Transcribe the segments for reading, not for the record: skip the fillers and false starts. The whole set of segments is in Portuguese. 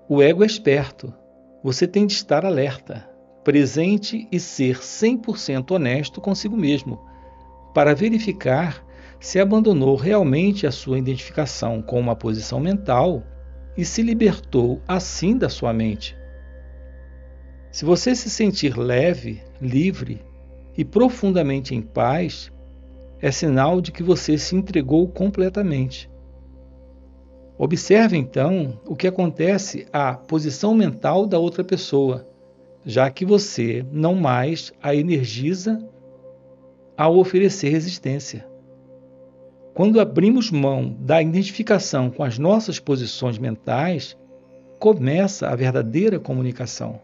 O ego é esperto. Você tem de estar alerta, presente e ser 100% honesto consigo mesmo, para verificar se abandonou realmente a sua identificação com uma posição mental e se libertou assim da sua mente. Se você se sentir leve, livre e profundamente em paz, é sinal de que você se entregou completamente. Observe então o que acontece à posição mental da outra pessoa, já que você não mais a energiza ao oferecer resistência. Quando abrimos mão da identificação com as nossas posições mentais, começa a verdadeira comunicação.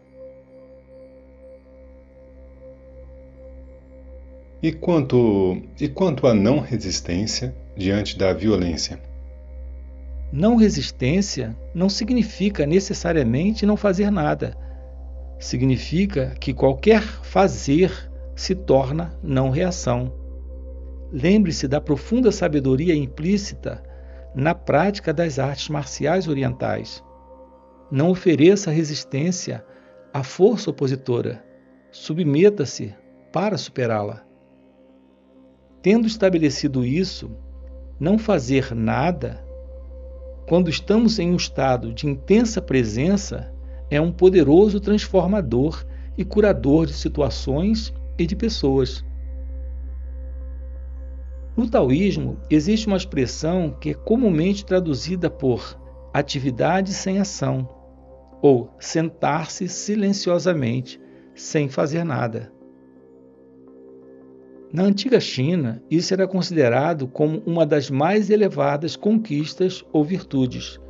E quanto à não resistência diante da violência? Não resistência não significa necessariamente não fazer nada. Significa que qualquer fazer se torna não reação. Lembre-se da profunda sabedoria implícita na prática das artes marciais orientais. Não ofereça resistência à força opositora. Submeta-se para superá-la. Tendo estabelecido isso, não fazer nada, quando estamos em um estado de intensa presença, é um poderoso transformador e curador de situações e de pessoas. No taoísmo, existe uma expressão que é comumente traduzida por atividade sem ação, ou sentar-se silenciosamente, sem fazer nada. Na antiga China, isso era considerado como uma das mais elevadas conquistas ou virtudes.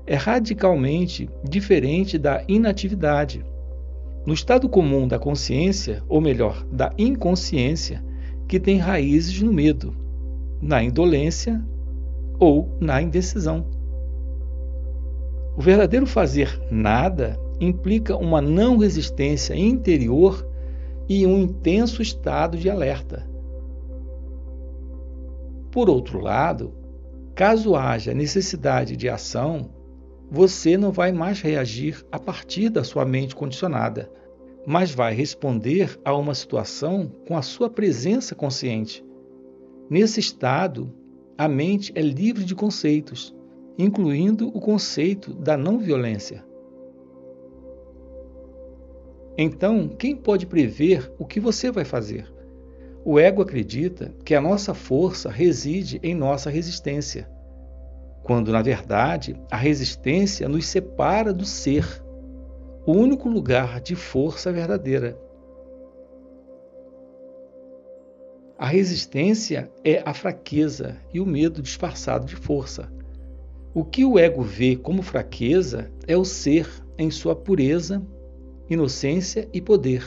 É radicalmente diferente da inatividade. No estado comum da consciência, ou melhor, da inconsciência, que tem raízes no medo, na indolência ou na indecisão. O verdadeiro fazer nada implica uma não resistência interior e um intenso estado de alerta. Por outro lado, caso haja necessidade de ação, você não vai mais reagir a partir da sua mente condicionada, mas vai responder a uma situação com a sua presença consciente. Nesse estado, a mente é livre de conceitos, incluindo o conceito da não violência. Então, quem pode prever o que você vai fazer? O ego acredita que a nossa força reside em nossa resistência, quando, na verdade, a resistência nos separa do ser, o único lugar de força verdadeira. A resistência é a fraqueza e o medo disfarçado de força. O que o ego vê como fraqueza é o ser em sua pureza, inocência e poder.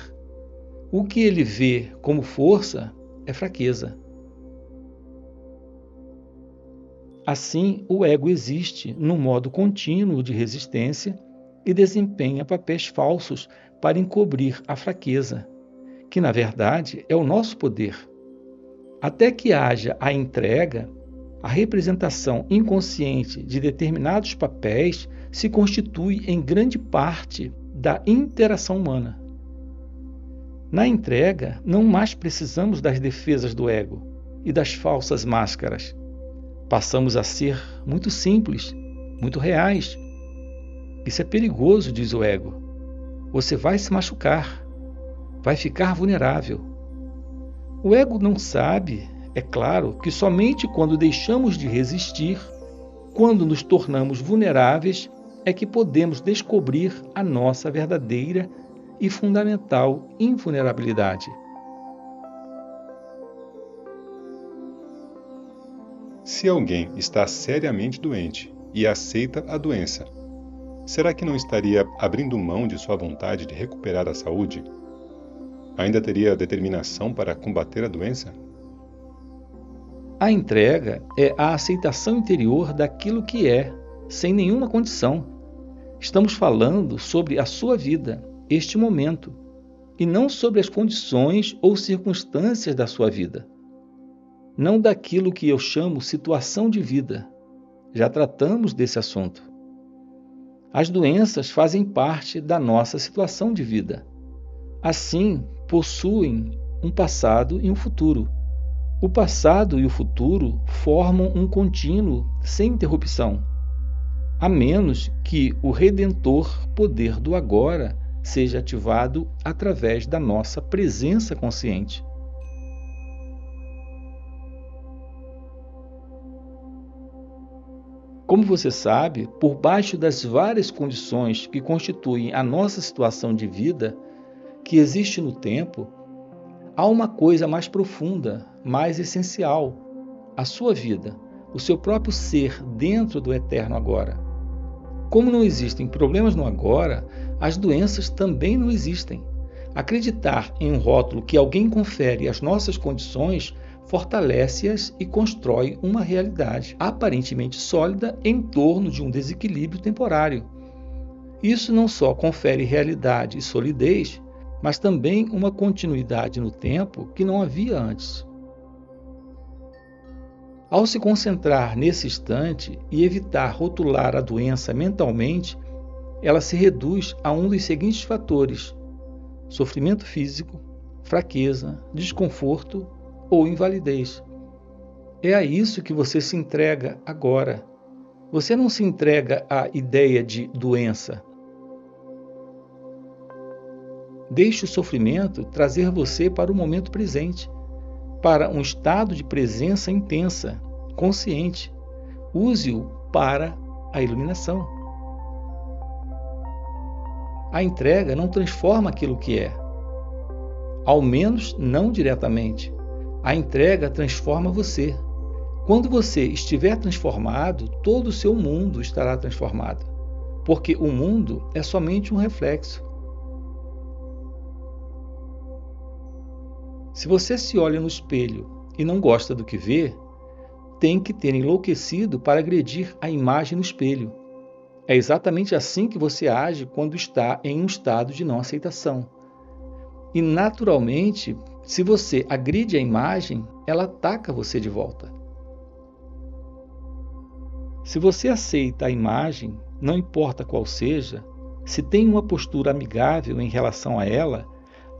O que ele vê como força é fraqueza. Assim, o ego existe num modo contínuo de resistência e desempenha papéis falsos para encobrir a fraqueza, que na verdade é o nosso poder. Até que haja a entrega, a representação inconsciente de determinados papéis se constitui em grande parte da interação humana. Na entrega, não mais precisamos das defesas do ego e das falsas máscaras. Passamos a ser muito simples, muito reais. Isso é perigoso, diz o ego. Você vai se machucar, vai ficar vulnerável. O ego não sabe, é claro, que somente quando deixamos de resistir, quando nos tornamos vulneráveis, é que podemos descobrir a nossa verdadeira e fundamental invulnerabilidade. Se alguém está seriamente doente e aceita a doença, será que não estaria abrindo mão de sua vontade de recuperar a saúde? Ainda teria determinação para combater a doença? A entrega é a aceitação interior daquilo que é, sem nenhuma condição. Estamos falando sobre a sua vida, este momento, e não sobre as condições ou circunstâncias da sua vida. Não daquilo que eu chamo situação de vida. Já tratamos desse assunto. As doenças fazem parte da nossa situação de vida. Assim, possuem um passado e um futuro. O passado e o futuro formam um contínuo sem interrupção, a menos que o redentor poder do agora seja ativado através da nossa presença consciente. Como você sabe, por baixo das várias condições que constituem a nossa situação de vida, que existe no tempo, há uma coisa mais profunda, mais essencial: a sua vida, o seu próprio ser dentro do eterno agora. Como não existem problemas no agora, as doenças também não existem. Acreditar em um rótulo que alguém confere às nossas condições fortalece-as e constrói uma realidade aparentemente sólida em torno de um desequilíbrio temporário. Isso não só confere realidade e solidez, mas também uma continuidade no tempo que não havia antes. Ao se concentrar nesse instante e evitar rotular a doença mentalmente, ela se reduz a um dos seguintes fatores: sofrimento físico, fraqueza, desconforto ou invalidez. É a isso que você se entrega agora. Você não se entrega à ideia de doença. Deixe o sofrimento trazer você para o momento presente, para um estado de presença intensa, consciente. Use-o para a iluminação. A entrega não transforma aquilo que é, ao menos não diretamente. A entrega transforma você. Quando você estiver transformado, todo o seu mundo estará transformado, porque o mundo é somente um reflexo. Se você se olha no espelho e não gosta do que vê, tem que ter enlouquecido para agredir a imagem no espelho. É exatamente assim que você age quando está em um estado de não aceitação. E, naturalmente, se você agride a imagem, ela ataca você de volta. Se você aceita a imagem, não importa qual seja, se tem uma postura amigável em relação a ela,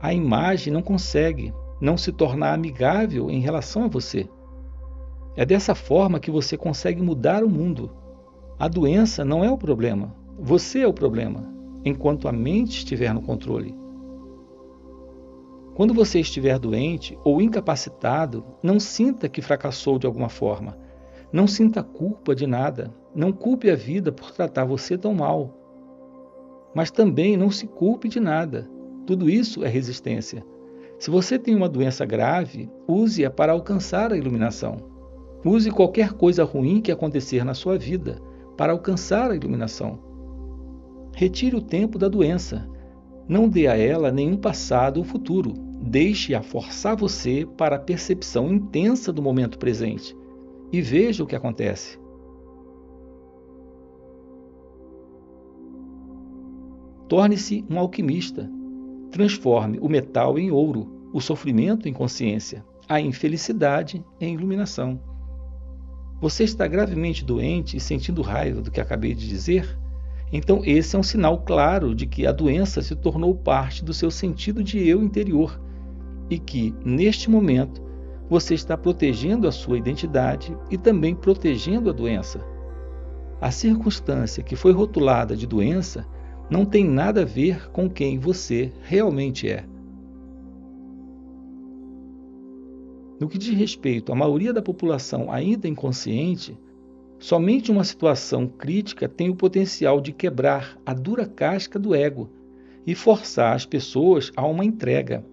a imagem não consegue não se tornar amigável em relação a você. É dessa forma que você consegue mudar o mundo. A doença não é o problema, você é o problema, enquanto a mente estiver no controle. Quando você estiver doente ou incapacitado, não sinta que fracassou de alguma forma. Não sinta culpa de nada. Não culpe a vida por tratar você tão mal. Mas também não se culpe de nada. Tudo isso é resistência. Se você tem uma doença grave, use-a para alcançar a iluminação. Use qualquer coisa ruim que acontecer na sua vida para alcançar a iluminação. Retire o tempo da doença. Não dê a ela nenhum passado ou futuro. Deixe-a forçar você para a percepção intensa do momento presente e veja o que acontece. Torne-se um alquimista. Transforme o metal em ouro, o sofrimento em consciência, a infelicidade em iluminação. Você está gravemente doente e sentindo raiva do que acabei de dizer? Então esse é um sinal claro de que a doença se tornou parte do seu sentido de eu interior e que, neste momento, você está protegendo a sua identidade e também protegendo a doença. A circunstância que foi rotulada de doença não tem nada a ver com quem você realmente é. No que diz respeito à maioria da população ainda inconsciente, somente uma situação crítica tem o potencial de quebrar a dura casca do ego e forçar as pessoas a uma entrega.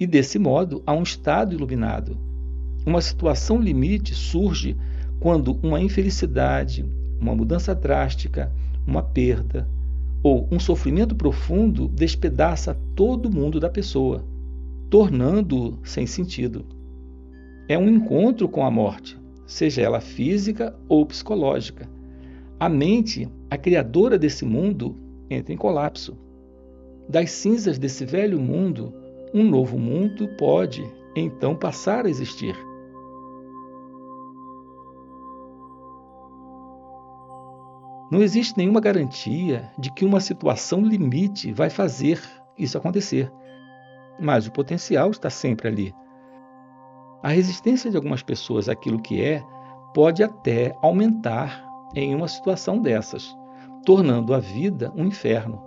E, desse modo, a um estado iluminado. Uma situação limite surge quando uma infelicidade, uma mudança drástica, uma perda ou um sofrimento profundo despedaça todo o mundo da pessoa, tornando-o sem sentido. É um encontro com a morte, seja ela física ou psicológica. A mente, a criadora desse mundo, entra em colapso. Das cinzas desse velho mundo, um novo mundo pode, então, passar a existir. Não existe nenhuma garantia de que uma situação limite vai fazer isso acontecer, mas o potencial está sempre ali. A resistência de algumas pessoas àquilo que é pode até aumentar em uma situação dessas, tornando a vida um inferno.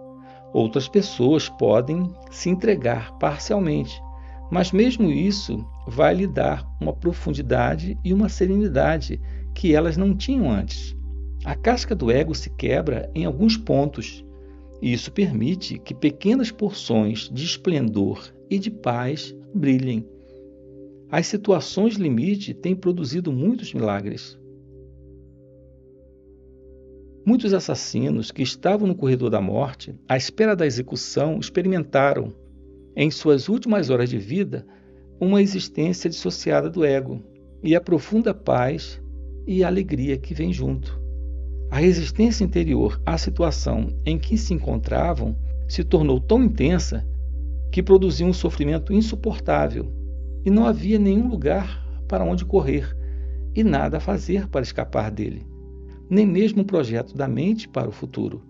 Outras pessoas podem se entregar parcialmente, mas mesmo isso vai lhe dar uma profundidade e uma serenidade que elas não tinham antes. A casca do ego se quebra em alguns pontos, e isso permite que pequenas porções de esplendor e de paz brilhem. As situações limite têm produzido muitos milagres. Muitos assassinos que estavam no corredor da morte, à espera da execução, experimentaram, em suas últimas horas de vida, uma existência dissociada do ego e a profunda paz e a alegria que vem junto. A resistência interior à situação em que se encontravam se tornou tão intensa que produziu um sofrimento insuportável e não havia nenhum lugar para onde correr e nada a fazer para escapar dele, nem mesmo um projeto da mente para o futuro.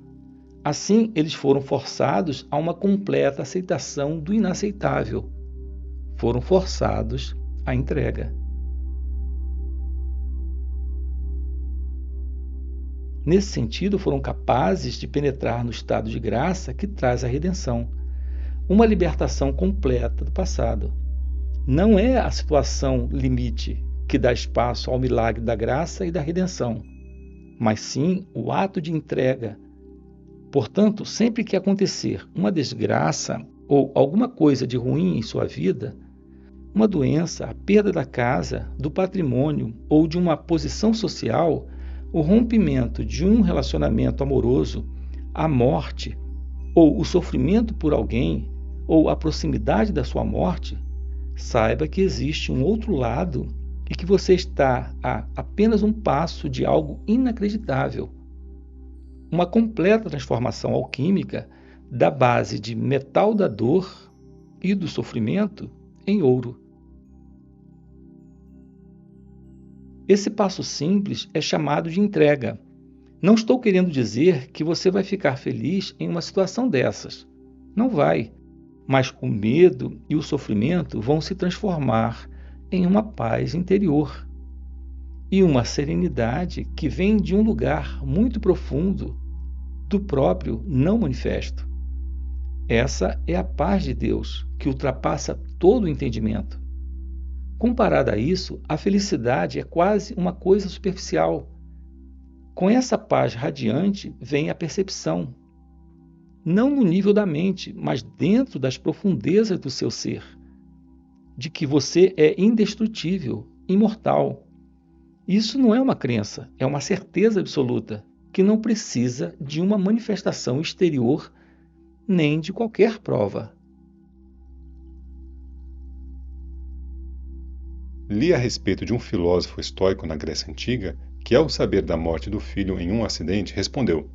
Assim, eles foram forçados a uma completa aceitação do inaceitável. Foram forçados à entrega. Nesse sentido, foram capazes de penetrar no estado de graça que traz a redenção, uma libertação completa do passado. Não é a situação limite que dá espaço ao milagre da graça e da redenção, mas sim o ato de entrega. Portanto, sempre que acontecer uma desgraça ou alguma coisa de ruim em sua vida, uma doença, a perda da casa, do patrimônio ou de uma posição social, o rompimento de um relacionamento amoroso, a morte, ou o sofrimento por alguém, ou a proximidade da sua morte, saiba que existe um outro lado e que você está a apenas um passo de algo inacreditável. Uma completa transformação alquímica da base de metal da dor e do sofrimento em ouro. Esse passo simples é chamado de entrega. Não estou querendo dizer que você vai ficar feliz em uma situação dessas. Não vai. Mas o medo e o sofrimento vão se transformar em uma paz interior e uma serenidade que vem de um lugar muito profundo do próprio não manifesto. Essa é a paz de Deus que ultrapassa todo o entendimento. Comparada a isso, a felicidade é quase uma coisa superficial. Com essa paz radiante vem a percepção, não no nível da mente, mas dentro das profundezas do seu ser, de que você é indestrutível, imortal. Isso não é uma crença, é uma certeza absoluta, que não precisa de uma manifestação exterior nem de qualquer prova. Li a respeito de um filósofo estoico na Grécia Antiga que, ao saber da morte do filho em um acidente, respondeu: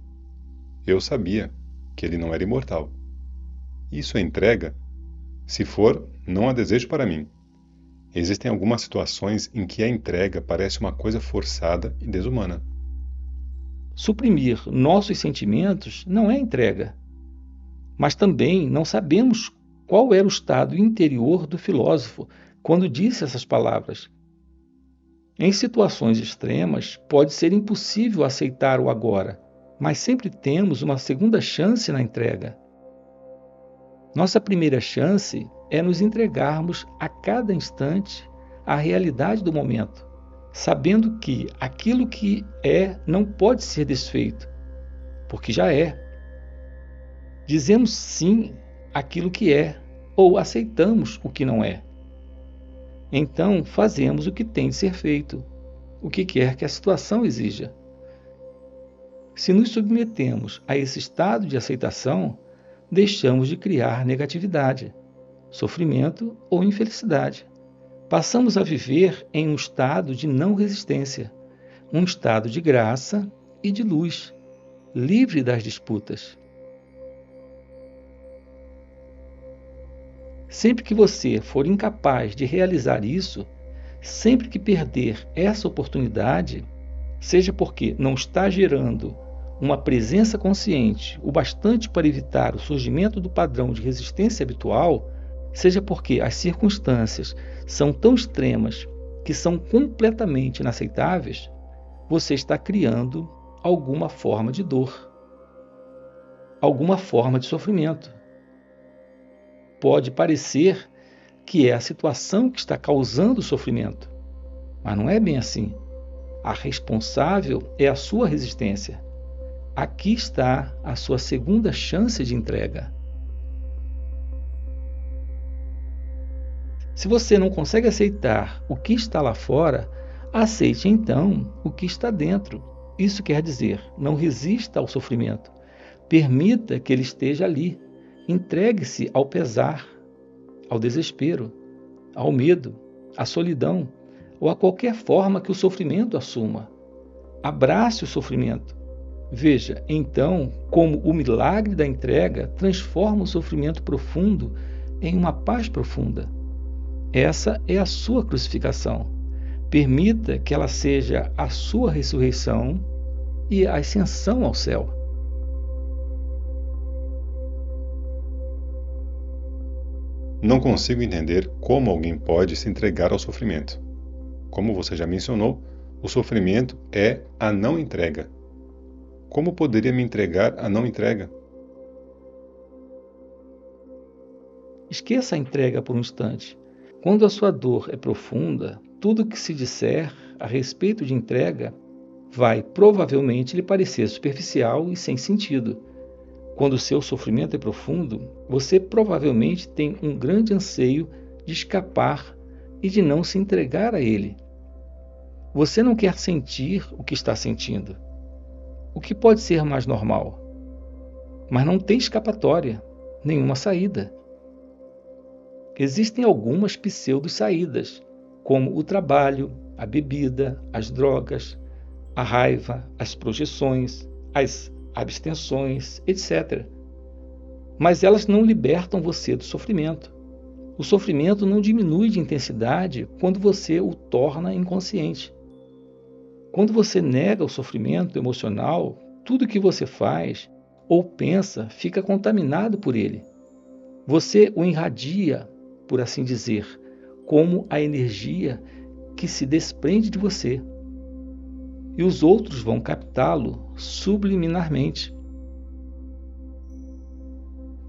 "Eu sabia que ele não era imortal. Isso é entrega? Se for, não a desejo para mim." Existem algumas situações em que a entrega parece uma coisa forçada e desumana. Suprimir nossos sentimentos não é entrega, mas também não sabemos qual era o estado interior do filósofo quando disse essas palavras. Em situações extremas, pode ser impossível aceitar o agora, mas sempre temos uma segunda chance na entrega. Nossa primeira chance é nos entregarmos a cada instante à realidade do momento, sabendo que aquilo que é não pode ser desfeito, porque já é. Dizemos sim àquilo que é, ou aceitamos o que não é. Então, fazemos o que tem de ser feito, o que quer que a situação exija. Se nos submetemos a esse estado de aceitação, deixamos de criar negatividade, sofrimento ou infelicidade. Passamos a viver em um estado de não resistência, um estado de graça e de luz, livre das disputas. Sempre que você for incapaz de realizar isso, sempre que perder essa oportunidade, seja porque não está gerando uma presença consciente o bastante para evitar o surgimento do padrão de resistência habitual, seja porque as circunstâncias são tão extremas que são completamente inaceitáveis, você está criando alguma forma de dor, alguma forma de sofrimento. Pode parecer que é a situação que está causando o sofrimento, mas não é bem assim. A responsável é a sua resistência. Aqui está a sua segunda chance de entrega. Se você não consegue aceitar o que está lá fora, aceite então o que está dentro. Isso quer dizer, não resista ao sofrimento. Permita que ele esteja ali. Entregue-se ao pesar, ao desespero, ao medo, à solidão, ou a qualquer forma que o sofrimento assuma. Abrace o sofrimento. Veja, então, como o milagre da entrega transforma o sofrimento profundo em uma paz profunda. Essa é a sua crucificação. Permita que ela seja a sua ressurreição e a ascensão ao céu. Não consigo entender como alguém pode se entregar ao sofrimento. Como você já mencionou, o sofrimento é a não entrega. Como poderia me entregar à não entrega? Esqueça a entrega por um instante. Quando a sua dor é profunda, tudo que se disser a respeito de entrega vai provavelmente lhe parecer superficial e sem sentido. Quando o seu sofrimento é profundo, você provavelmente tem um grande anseio de escapar e de não se entregar a ele. Você não quer sentir o que está sentindo, o que pode ser mais normal, mas não tem escapatória, nenhuma saída. Existem algumas pseudo-saídas, como o trabalho, a bebida, as drogas, a raiva, as projeções, as abstenções, etc. Mas elas não libertam você do sofrimento. O sofrimento não diminui de intensidade quando você o torna inconsciente. Quando você nega o sofrimento emocional, tudo que você faz ou pensa fica contaminado por ele. Você o irradia, por assim dizer, como a energia que se desprende de você. E os outros vão captá-lo subliminarmente.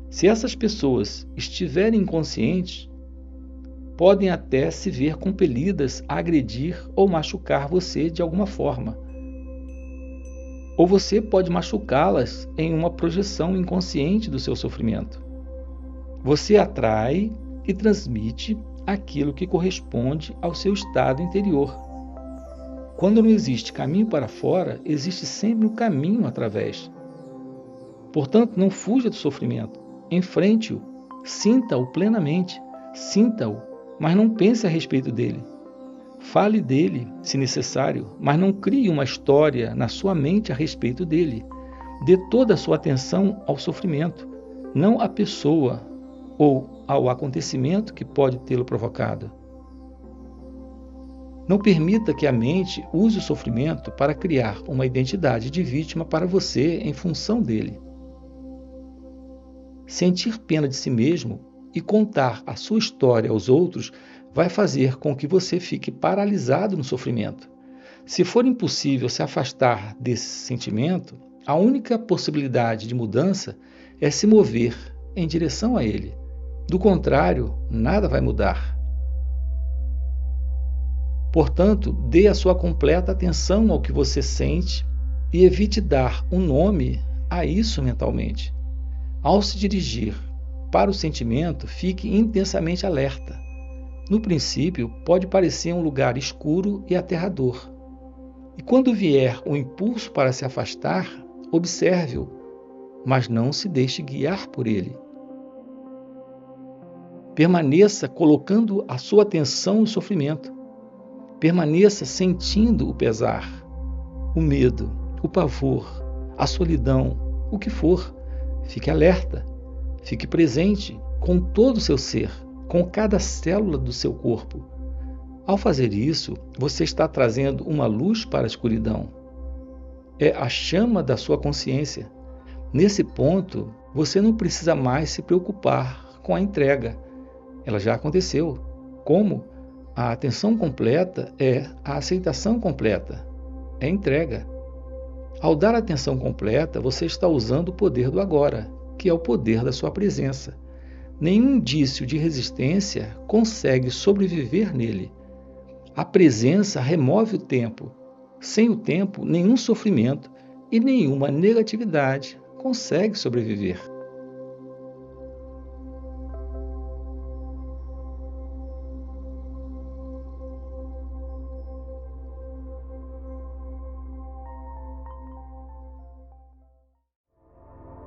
Se essas pessoas estiverem inconscientes, podem até se ver compelidas a agredir ou machucar você de alguma forma. Ou você pode machucá-las em uma projeção inconsciente do seu sofrimento. Você atrai e transmite aquilo que corresponde ao seu estado interior. Quando não existe caminho para fora, existe sempre um caminho através. Portanto, não fuja do sofrimento, enfrente-o, sinta-o plenamente, sinta-o, mas não pense a respeito dele. Fale dele, se necessário, mas não crie uma história na sua mente a respeito dele. Dê toda a sua atenção ao sofrimento, não à pessoa ou ao acontecimento que pode tê-lo provocado. Não permita que a mente use o sofrimento para criar uma identidade de vítima para você em função dele. Sentir pena de si mesmo e contar a sua história aos outros vai fazer com que você fique paralisado no sofrimento. Se for impossível se afastar desse sentimento, a única possibilidade de mudança é se mover em direção a ele. Do contrário, nada vai mudar. Portanto, dê a sua completa atenção ao que você sente e evite dar um nome a isso mentalmente. Ao se dirigir para o sentimento, fique intensamente alerta. No princípio, pode parecer um lugar escuro e aterrador. E quando vier o impulso para se afastar, observe-o, mas não se deixe guiar por ele. Permaneça colocando a sua atenção no sofrimento. Permaneça sentindo o pesar, o medo, o pavor, a solidão, o que for. Fique alerta, fique presente com todo o seu ser, com cada célula do seu corpo. Ao fazer isso, você está trazendo uma luz para a escuridão. é a chama da sua consciência. Nesse ponto, você não precisa mais se preocupar com a entrega. Ela já aconteceu. Como? A atenção completa é a aceitação completa, é entrega. Ao dar atenção completa, você está usando o poder do agora, que é o poder da sua presença. Nenhum indício de resistência consegue sobreviver nele. A presença remove o tempo. Sem o tempo, nenhum sofrimento e nenhuma negatividade consegue sobreviver.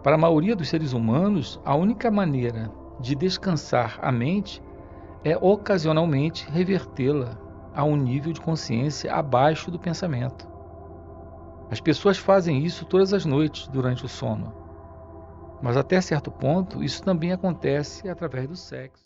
Para a maioria dos seres humanos, a única maneira de descansar a mente é ocasionalmente revertê-la a um nível de consciência abaixo do pensamento. As pessoas fazem isso todas as noites durante o sono, mas até certo ponto isso também acontece através do sexo.